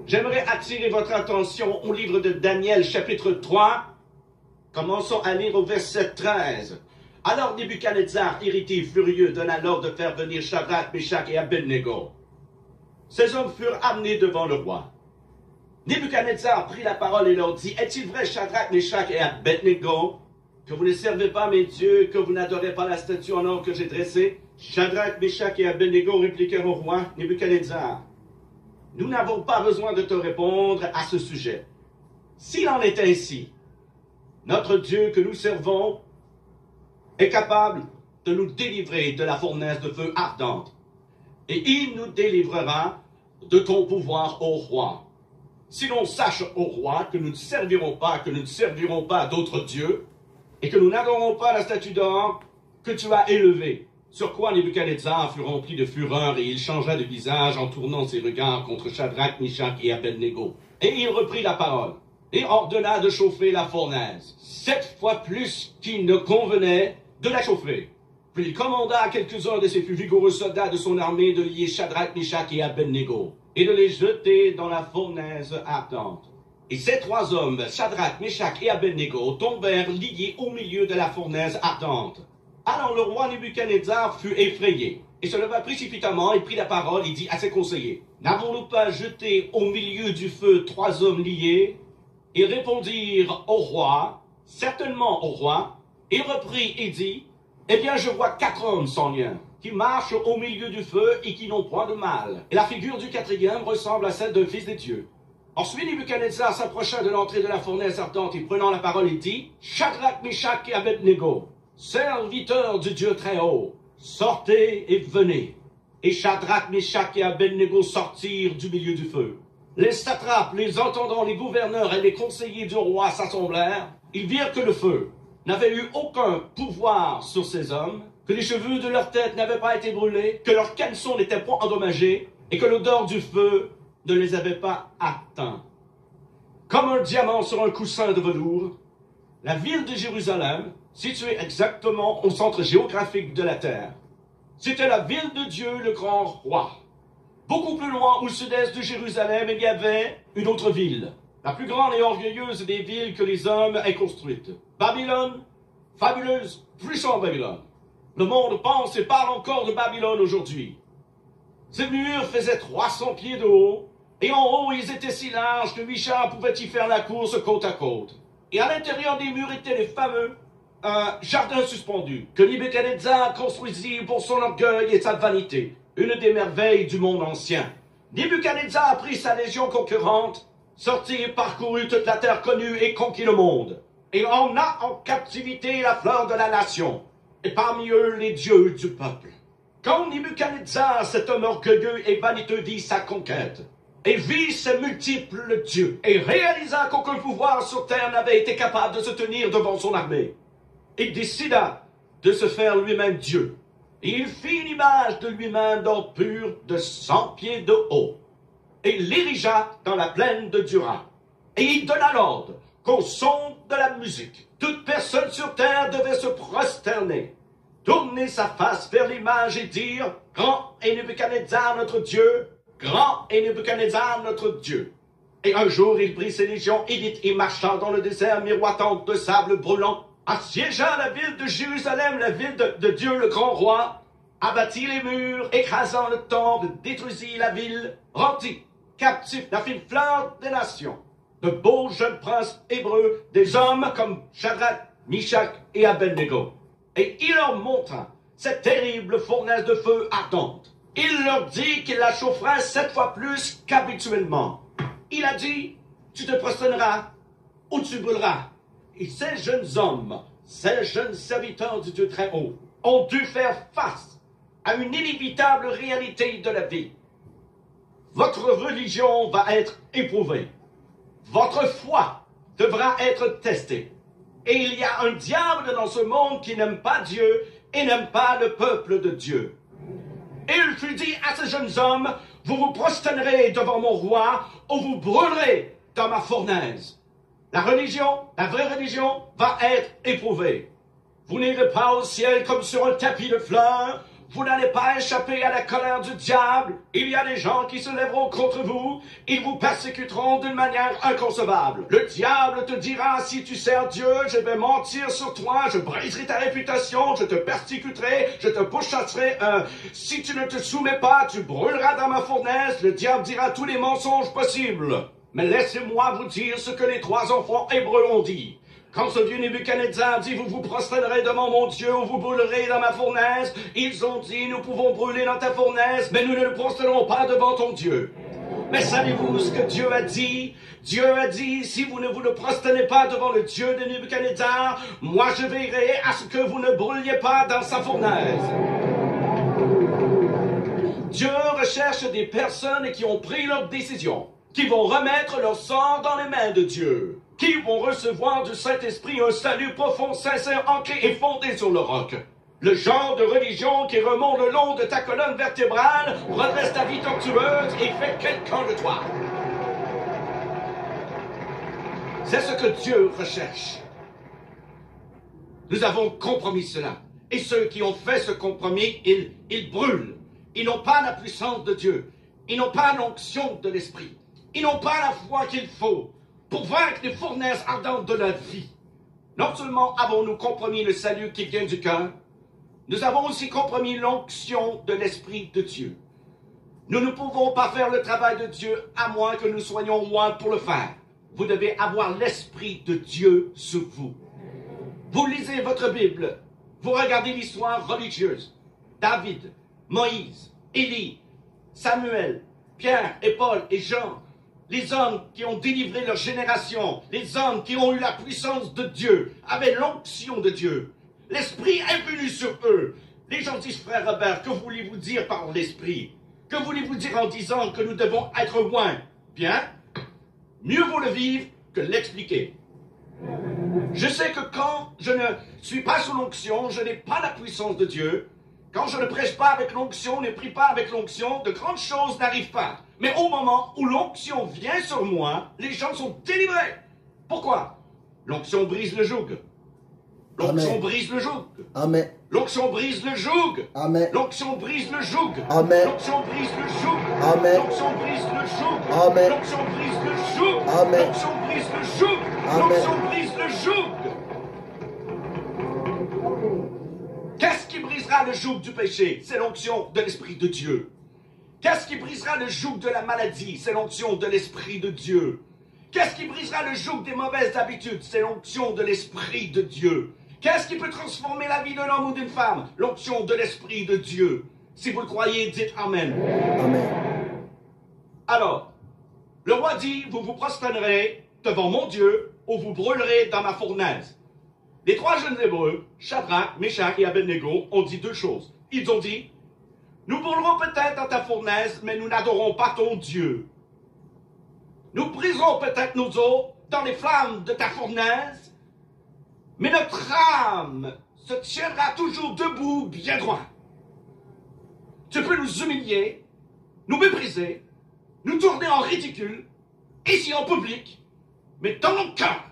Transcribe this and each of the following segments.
J'aimerais attirer votre attention au livre de Daniel, chapitre 3. Commençons à lire au verset 13. Alors Nebuchadnezzar, irrité et furieux, donna l'ordre de faire venir Shadrach, Meshach et Abednego. Ces hommes furent amenés devant le roi. Nebuchadnezzar prit la parole et leur dit, « Est-il vrai, Shadrach, Meshach et Abednego, que vous ne servez pas mes dieux, que vous n'adorez pas la statue en or que j'ai dressée ?» Shadrach, Meshach et Abednego répliquèrent au roi Nebuchadnezzar, « Nous n'avons pas besoin de te répondre à ce sujet. S'il en est ainsi, notre Dieu que nous servons est capable de nous délivrer de la fournaise de feu ardente, et il nous délivrera de ton pouvoir, ô roi. Si l'on sache, ô roi, que nous ne servirons pas d'autres dieux, et que nous n'adorons pas la statue d'or que tu as élevée. » Sur quoi Nebuchadnezzar fut rempli de fureur, et il changea de visage en tournant ses regards contre Shadrach, Meshach et Abednego. Et il reprit la parole, et ordonna de chauffer la fournaise, 7 fois plus qu'il ne convenait de la chauffer. Puis il commanda à quelques-uns de ses plus vigoureux soldats de son armée de lier Shadrach, Meshach et Abednego, et de les jeter dans la fournaise ardente. Et ces 3 hommes, Shadrach, Meshach et Abednego, tombèrent liés au milieu de la fournaise ardente. Alors le roi Nebuchadnezzar fut effrayé, et se leva précipitamment et prit la parole et dit à ses conseillers, « N'avons-nous pas jeté au milieu du feu 3 hommes liés ?» Ils répondirent au roi, « Certainement, au roi. » Il reprit et dit, « Eh bien, je vois 4 hommes sans lien, qui marchent au milieu du feu et qui n'ont point de mal. Et la figure du 4e ressemble à celle d'un fils des dieux. » Ensuite, Nebuchadnezzar s'approcha de l'entrée de la fournaise ardente et prenant la parole, il dit, « Shadrach, Meshach et Abednego, serviteurs du Dieu très haut, sortez et venez. » Et Shadrach, Meshach et Abednego sortirent du milieu du feu. Les satrapes, les intendants, les gouverneurs et les conseillers du roi s'assemblèrent. Ils virent que le feu n'avait eu aucun pouvoir sur ces hommes, que les cheveux de leur tête n'avaient pas été brûlés, que leurs caleçons n'étaient point endommagés, et que l'odeur du feu ne les avait pas atteints. Comme un diamant sur un coussin de velours, la ville de Jérusalem, située exactement au centre géographique de la terre, c'était la ville de Dieu, le grand roi. Beaucoup plus loin, au sud-est de Jérusalem, il y avait une autre ville, la plus grande et orgueilleuse des villes que les hommes aient construites. Babylone, fabuleuse, puissante Babylone. Le monde pense et parle encore de Babylone aujourd'hui. Ces murs faisaient 300 pieds de haut, et en haut, ils étaient si larges que 8 chars pouvaient y faire la course côte à côte. Et à l'intérieur des murs étaient les fameux jardins suspendus que Nebuchadnezzar construisit pour son orgueil et sa vanité, une des merveilles du monde ancien. Nebuchadnezzar prit sa légion concurrente, sortit et parcourut toute la terre connue et conquit le monde, et emmena en captivité la fleur de la nation, et parmi eux les dieux du peuple. Quand Nebuchadnezzar, cet homme orgueilleux et vaniteux, vit sa conquête, et vit ses multiples dieux, et réalisa qu'aucun pouvoir sur terre n'avait été capable de se tenir devant son armée, il décida de se faire lui-même Dieu. Et il fit une image de lui-même d'or pur de 100 pieds de haut, et l'érigea dans la plaine de Dura. Et il donna l'ordre qu'au son de la musique, toute personne sur terre devait se prosterner, tourner sa face vers l'image et dire, « Grand est Nebuchadnezzar notre Dieu, grand est Nebuchadnezzar notre Dieu. » Et un jour il prit ses légions élites et marcha dans le désert miroitant de sable brûlant, assiégea la ville de Jérusalem, la ville de Dieu le grand roi, abattit les murs, écrasant le temple, détruisit la ville, rendit captifs la fine fleur des nations, de beaux jeunes princes hébreux, des hommes comme Shadrach, Meshach et Abednego. Et il leur montra cette terrible fournaise de feu ardente. Il leur dit qu'il la chaufferait 7 fois plus qu'habituellement. Il a dit, tu te prosterneras ou tu brûleras. Et ces jeunes hommes, ces jeunes serviteurs du Dieu très haut, ont dû faire face à une inévitable réalité de la vie. Votre religion va être éprouvée. Votre foi devra être testée. Et il y a un diable dans ce monde qui n'aime pas Dieu et n'aime pas le peuple de Dieu. Et il fut dit à ces jeunes hommes, vous vous prosternerez devant mon roi ou vous brûlerez dans ma fournaise. La religion, la vraie religion, va être éprouvée. Vous n'irez pas au ciel comme sur un tapis de fleurs. Vous n'allez pas échapper à la colère du diable. Il y a des gens qui se lèveront contre vous. Ils vous persécuteront d'une manière inconcevable. Le diable te dira, si tu sers Dieu, je vais mentir sur toi, je briserai ta réputation, je te persécuterai, je te pourchasserai. Si tu ne te soumets pas, tu brûleras dans ma fournaise. Le diable dira tous les mensonges possibles. Mais laissez-moi vous dire ce que les 3 enfants hébreux ont dit. Quand ce vieux Nebuchadnezzar dit, vous vous prosternerez devant mon Dieu ou vous brûlerez dans ma fournaise, ils ont dit, nous pouvons brûler dans ta fournaise, mais nous ne nous prosternerons pas devant ton Dieu. Mais savez-vous ce que Dieu a dit? Dieu a dit, si vous ne vous prosternez pas devant le Dieu de Nebuchadnezzar, moi je veillerai à ce que vous ne brûliez pas dans sa fournaise. Dieu recherche des personnes qui ont pris leur décision, qui vont remettre leur sort dans les mains de Dieu, qui vont recevoir du Saint-Esprit un salut profond, sincère, ancré et fondé sur le roc. Le genre de religion qui remonte le long de ta colonne vertébrale, redresse ta vie tortueuse et fait quelqu'un de toi. C'est ce que Dieu recherche. Nous avons compromis cela. Et ceux qui ont fait ce compromis, ils brûlent. Ils n'ont pas la puissance de Dieu. Ils n'ont pas l'onction de l'Esprit. Ils n'ont pas la foi qu'il faut pour vaincre les fournaises ardentes de la vie. Non seulement avons-nous compromis le salut qui vient du cœur, nous avons aussi compromis l'onction de l'Esprit de Dieu. Nous ne pouvons pas faire le travail de Dieu à moins que nous soyons loin pour le faire. Vous devez avoir l'Esprit de Dieu sur vous. Vous lisez votre Bible, vous regardez l'histoire religieuse. David, Moïse, Élie, Samuel, Pierre et Paul et Jean, les hommes qui ont délivré leur génération, les hommes qui ont eu la puissance de Dieu, avaient l'onction de Dieu. L'Esprit est venu sur eux. Les gens disent, frère Robert, que voulez-vous dire par l'Esprit? Que voulez-vous dire en disant que nous devons être loin? Bien, mieux vaut le vivre que l'expliquer. Je sais que quand je ne suis pas sous l'onction, je n'ai pas la puissance de Dieu. Quand je ne prêche pas avec l'onction, ne prie pas avec l'onction, de grandes choses n'arrivent pas. Mais au moment où l'onction vient sur moi, les gens sont délivrés. Pourquoi? L'onction brise le joug. L'onction brise le joug. Amen. L'onction brise le joug. Amen. L'onction brise le joug. Amen. L'onction brise le joug. Amen. L'onction brise le joug. Amen. L'onction brise le joug. Amen. L'onction brise le joug. Amen. L'onction brise le joug. Qu'est-ce qui brisera le joug du péché? C'est l'onction de l'Esprit de Dieu. Qu'est-ce qui brisera le joug de la maladie? C'est l'onction de l'Esprit de Dieu. Qu'est-ce qui brisera le joug des mauvaises habitudes? C'est l'onction de l'Esprit de Dieu. Qu'est-ce qui peut transformer la vie d'un homme ou d'une femme? L'onction de l'Esprit de Dieu. Si vous le croyez, dites Amen. Amen. Alors, le roi dit, vous vous prosternerez devant mon Dieu ou vous brûlerez dans ma fournaise. Les 3 jeunes Hébreux, Shadrach, Meshach et Abednego, ont dit 2 choses. Ils ont dit, nous brûlerons peut-être dans ta fournaise, mais nous n'adorons pas ton Dieu. Nous briserons peut-être nos os dans les flammes de ta fournaise, mais notre âme se tiendra toujours debout, bien droit. Tu peux nous humilier, nous mépriser, nous tourner en ridicule, ici en public, mais dans nos cœurs,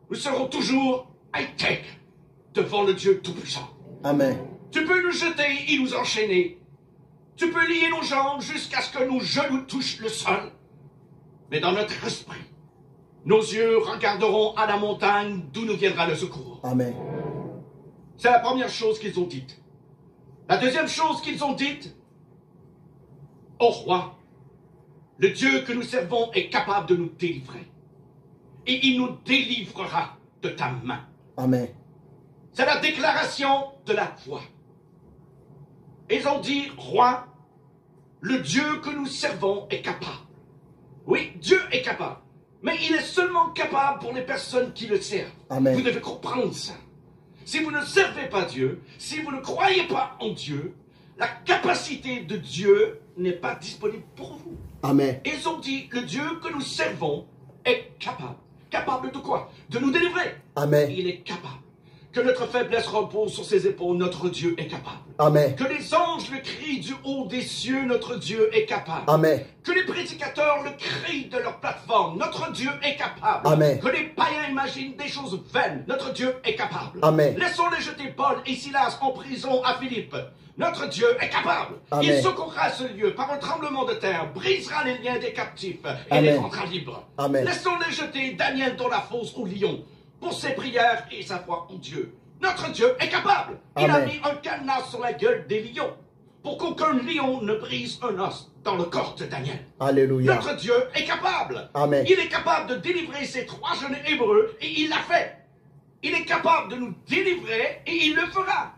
nous serons toujours high-tech devant le Dieu Tout-Puissant. Amen. Tu peux nous jeter et nous enchaîner. Tu peux lier nos jambes jusqu'à ce que nos genoux touchent le sol. Mais dans notre esprit, nos yeux regarderont à la montagne d'où nous viendra le secours. Amen. C'est la première chose qu'ils ont dite. La deuxième chose qu'ils ont dite, ô roi, le Dieu que nous servons est capable de nous délivrer. Et il nous délivrera de ta main. Amen. C'est la déclaration de la foi. Ils ont dit, roi, le Dieu que nous servons est capable. Oui, Dieu est capable. Mais il est seulement capable pour les personnes qui le servent. Amen. Vous devez comprendre ça. Si vous ne servez pas Dieu, si vous ne croyez pas en Dieu, la capacité de Dieu n'est pas disponible pour vous. Amen. Ils ont dit, le Dieu que nous servons est capable. Capable de quoi? De nous délivrer. Amen. Il est capable Que notre faiblesse repose sur ses épaules, notre Dieu est capable. Amen. Que les anges le crient du haut des cieux, notre Dieu est capable. Amen. Que les prédicateurs le crient de leur plateforme, notre Dieu est capable. Amen. Que les païens imaginent des choses vaines, notre Dieu est capable. Amen. Laissons-les jeter Paul et Silas en prison à Philippe. Notre Dieu est capable. Amen. Il secourra ce lieu par un tremblement de terre, brisera les liens des captifs et Amen. les rendra libres. Amen. Laissons-les jeter Daniel dans la fosse au lion pour ses prières et sa foi en Dieu. Notre Dieu est capable. Il a Amen. mis un cadenas sur la gueule des lions pour qu'aucun lion ne brise un os dans le corps de Daniel. Alléluia. Notre Dieu est capable. Amen. Il est capable de délivrer ces 3 jeunes Hébreux et il l'a fait. Il est capable de nous délivrer et il le fera.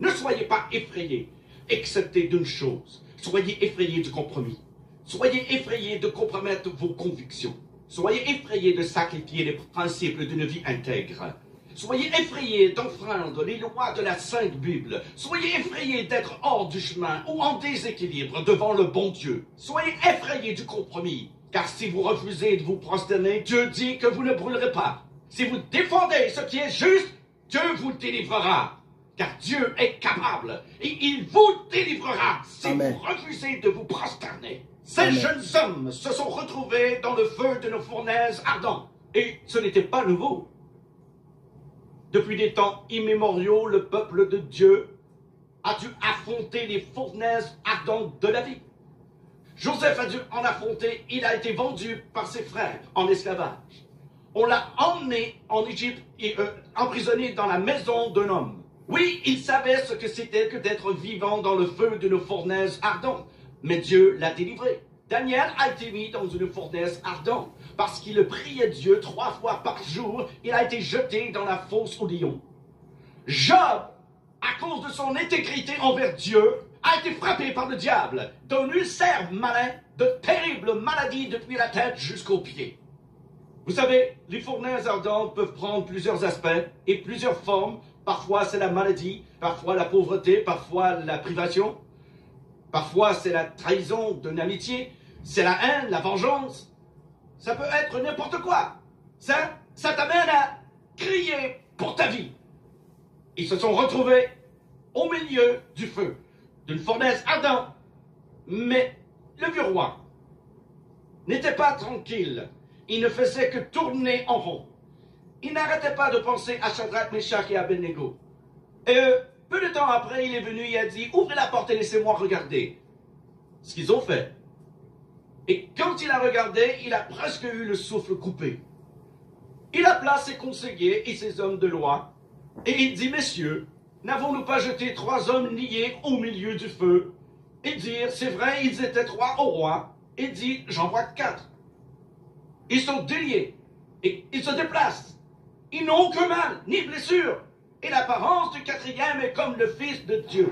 Ne soyez pas effrayés, excepté d'une chose. Soyez effrayés du compromis. Soyez effrayés de compromettre vos convictions. Soyez effrayés de sacrifier les principes d'une vie intègre. Soyez effrayés d'enfreindre les lois de la Sainte Bible. Soyez effrayés d'être hors du chemin ou en déséquilibre devant le bon Dieu. Soyez effrayés du compromis, car si vous refusez de vous prosterner, Dieu dit que vous ne brûlerez pas. Si vous défendez ce qui est juste, Dieu vous délivrera, car Dieu est capable et il vous délivrera si Amen. vous refusez de vous prosterner. Ces Amen. jeunes hommes se sont retrouvés dans le feu de nos fournaises ardentes, et ce n'était pas nouveau. Depuis des temps immémoriaux, le peuple de Dieu a dû affronter les fournaises ardentes de la vie. Joseph a dû en affronter, il a été vendu par ses frères en esclavage. On l'a emmené en Égypte et emprisonné dans la maison d'un homme. Oui, il savait ce que c'était que d'être vivant dans le feu d'une fournaise ardente, mais Dieu l'a délivré. Daniel a été mis dans une fournaise ardente. Parce qu'il priait Dieu 3 fois par jour, il a été jeté dans la fosse aux lions. Job, à cause de son intégrité envers Dieu, a été frappé par le diable d'un ulcère malin, de terribles maladies depuis la tête jusqu'aux pieds. Vous savez, les fournaises ardentes peuvent prendre plusieurs aspects et plusieurs formes. Parfois c'est la maladie, parfois la pauvreté, parfois la privation. Parfois c'est la trahison d'une amitié, c'est la haine, la vengeance. Ça peut être n'importe quoi. Ça t'amène à crier pour ta vie. Ils se sont retrouvés au milieu du feu, d'une fournaise ardente. Mais le vieux roi n'était pas tranquille. Il ne faisait que tourner en rond. Il n'arrêtait pas de penser à Shadrach, Meshach et Abednego. Et peu de temps après, il est venu et a dit « Ouvrez la porte et laissez-moi regarder. » Ce qu'ils ont fait. Et quand il a regardé, il a presque eu le souffle coupé. Il appela ses conseillers et ses hommes de loi, et il dit, messieurs, n'avons-nous pas jeté 3 hommes liés au milieu du feu? Et dire, c'est vrai, ils étaient 3 au roi, et dit, j'en vois 4. Ils sont déliés, et ils se déplacent. Ils n'ont aucun mal, ni blessure, et l'apparence du 4e est comme le Fils de Dieu.